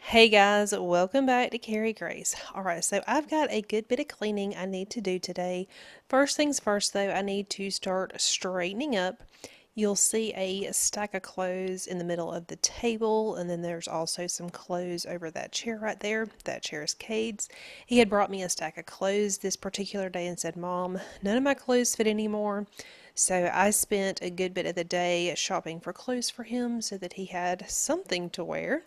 Hey guys, welcome back to Carry Grace. Alright, so I've got a good bit of cleaning I need to do today. First things first though, I need to start straightening up. You'll see a stack of clothes in the middle of the table, and then there's also some clothes over that chair right there. That chair is Cade's. He had brought me a stack of clothes this particular day and said, Mom, none of my clothes fit anymore. So I spent a good bit of the day shopping for clothes for him so that he had something to wear.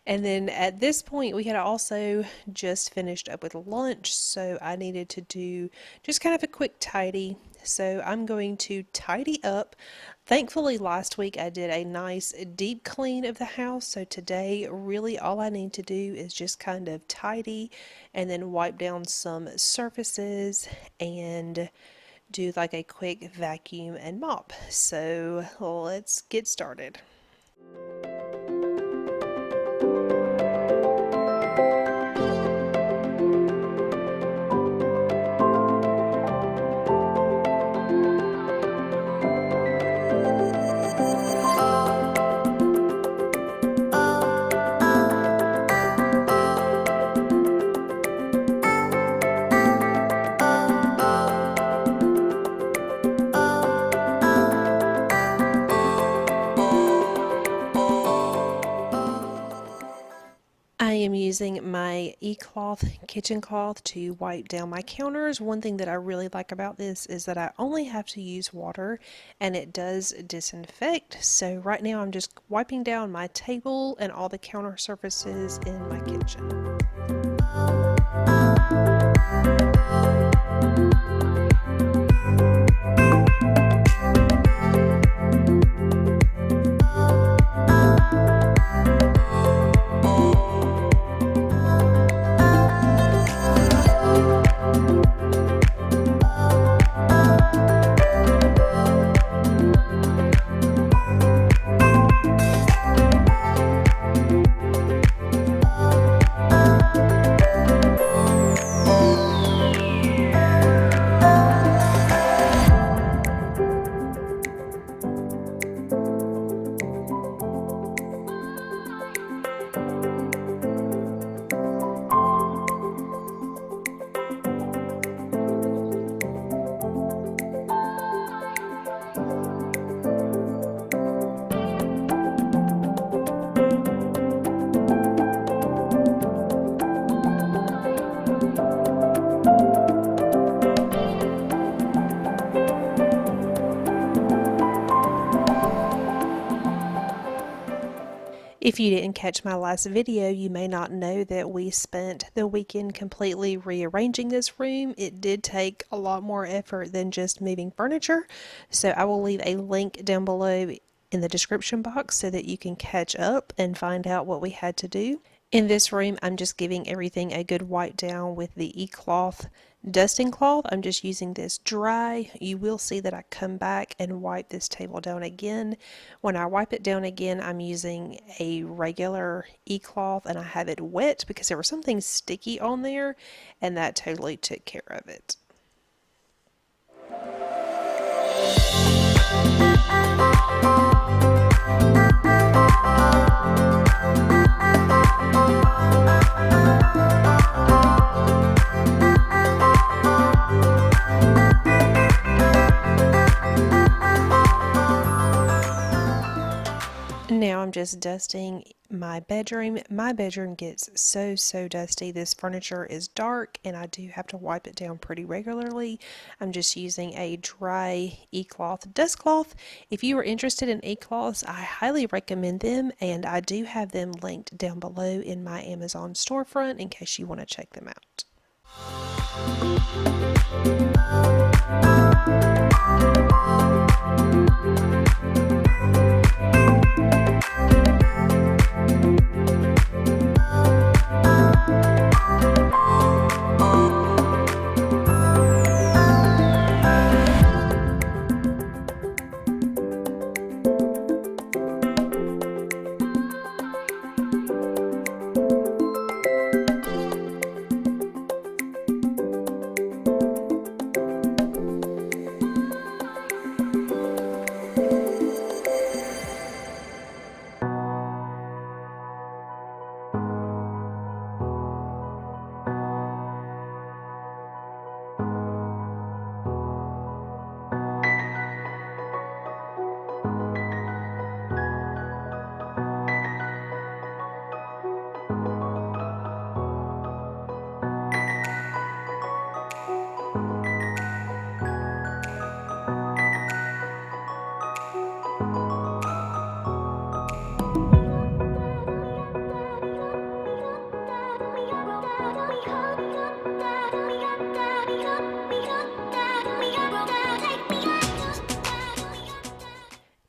And then at this point, we had also just finished up with lunch, so I needed to do just kind of a quick tidy. So I'm going to tidy up. Thankfully, last week I did a nice deep clean of the house, so today really all I need to do is just kind of tidy and then wipe down some surfaces and do like a quick vacuum and mop. So let's get started. I am using my e-cloth kitchen cloth to wipe down my counters. One thing that I really like about this is that I only have to use water and it does disinfect. So right now I'm just wiping down my table and all the counter surfaces in my kitchen. If you didn't catch my last video, you may not know that we spent the weekend completely rearranging this room. It did take a lot more effort than just moving furniture, so I will leave a link down below in the description box so that you can catch up and find out what we had to do. In this room, I'm just giving everything a good wipe down with the e-cloth dusting cloth. I'm just using this dry. You will see that I come back and wipe this table down again. When I wipe it down again, I'm using a regular e-cloth and I have it wet because there was something sticky on there and that totally took care of it. Now I'm just dusting my bedroom. My bedroom gets so dusty. This furniture is dark and I do have to wipe it down pretty regularly. I'm just using a dry e-cloth dust cloth. If you are interested in e-cloths, I highly recommend them, and I do have them linked down below in my Amazon storefront in case you want to check them out.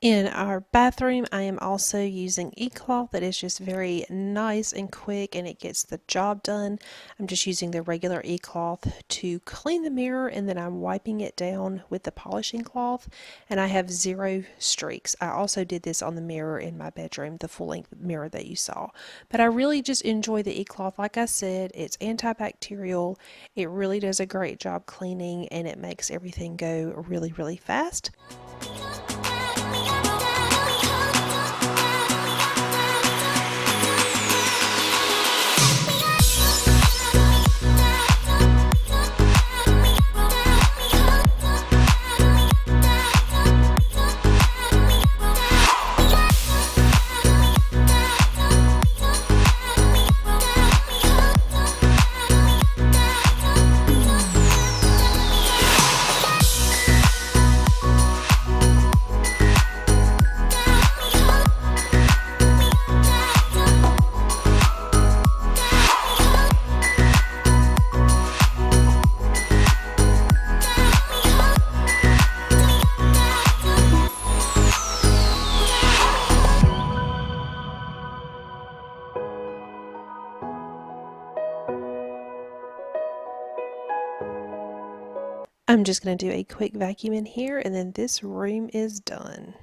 In our bathroom, I am also using e-cloth that is just very nice and quick and it gets the job done. I'm just using the regular e-cloth to clean the mirror and then I'm wiping it down with the polishing cloth and I have zero streaks. I also did this on the mirror in my bedroom, the full-length mirror that you saw. But I really just enjoy the e-cloth. Like I said, it's antibacterial. It really does a great job cleaning and it makes everything go really, really fast. I'm just going to do a quick vacuum in here and then this room is done.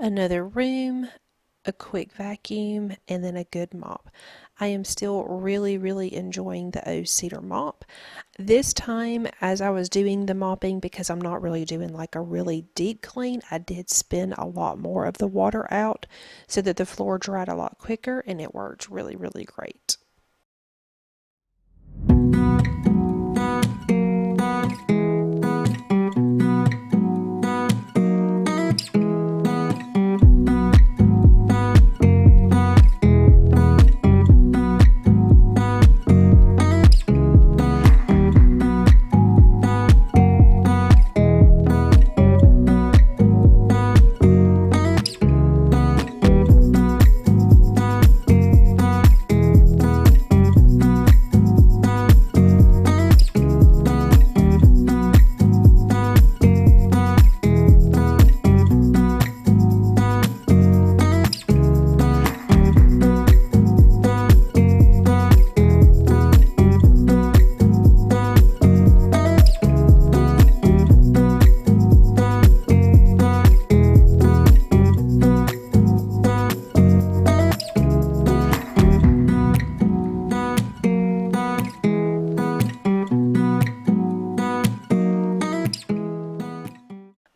Another room, a quick vacuum, and then a good mop. I am still really, really enjoying the O Cedar mop. This time, as I was doing the mopping, because I'm not really doing like a really deep clean, I did spin a lot more of the water out so that the floor dried a lot quicker and it worked really, really great.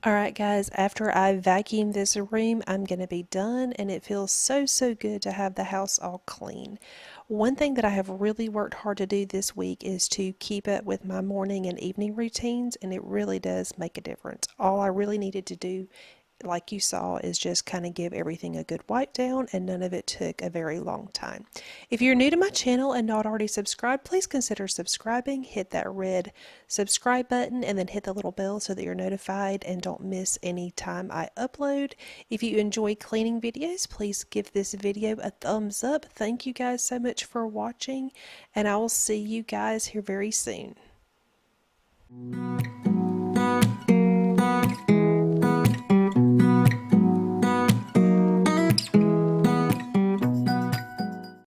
Alright guys, after I vacuum this room, I'm going to be done and it feels so, so good to have the house all clean. One thing that I have really worked hard to do this week is to keep up with my morning and evening routines and it really does make a difference. All I really needed to do like you saw, is just kind of give everything a good wipe down, and none of it took a very long time. If you're new to my channel and not already subscribed, please consider subscribing. Hit that red subscribe button and then hit the little bell so that you're notified and don't miss any time I upload. If you enjoy cleaning videos, please give this video a thumbs up. Thank you guys so much for watching, and I will see you guys here very soon.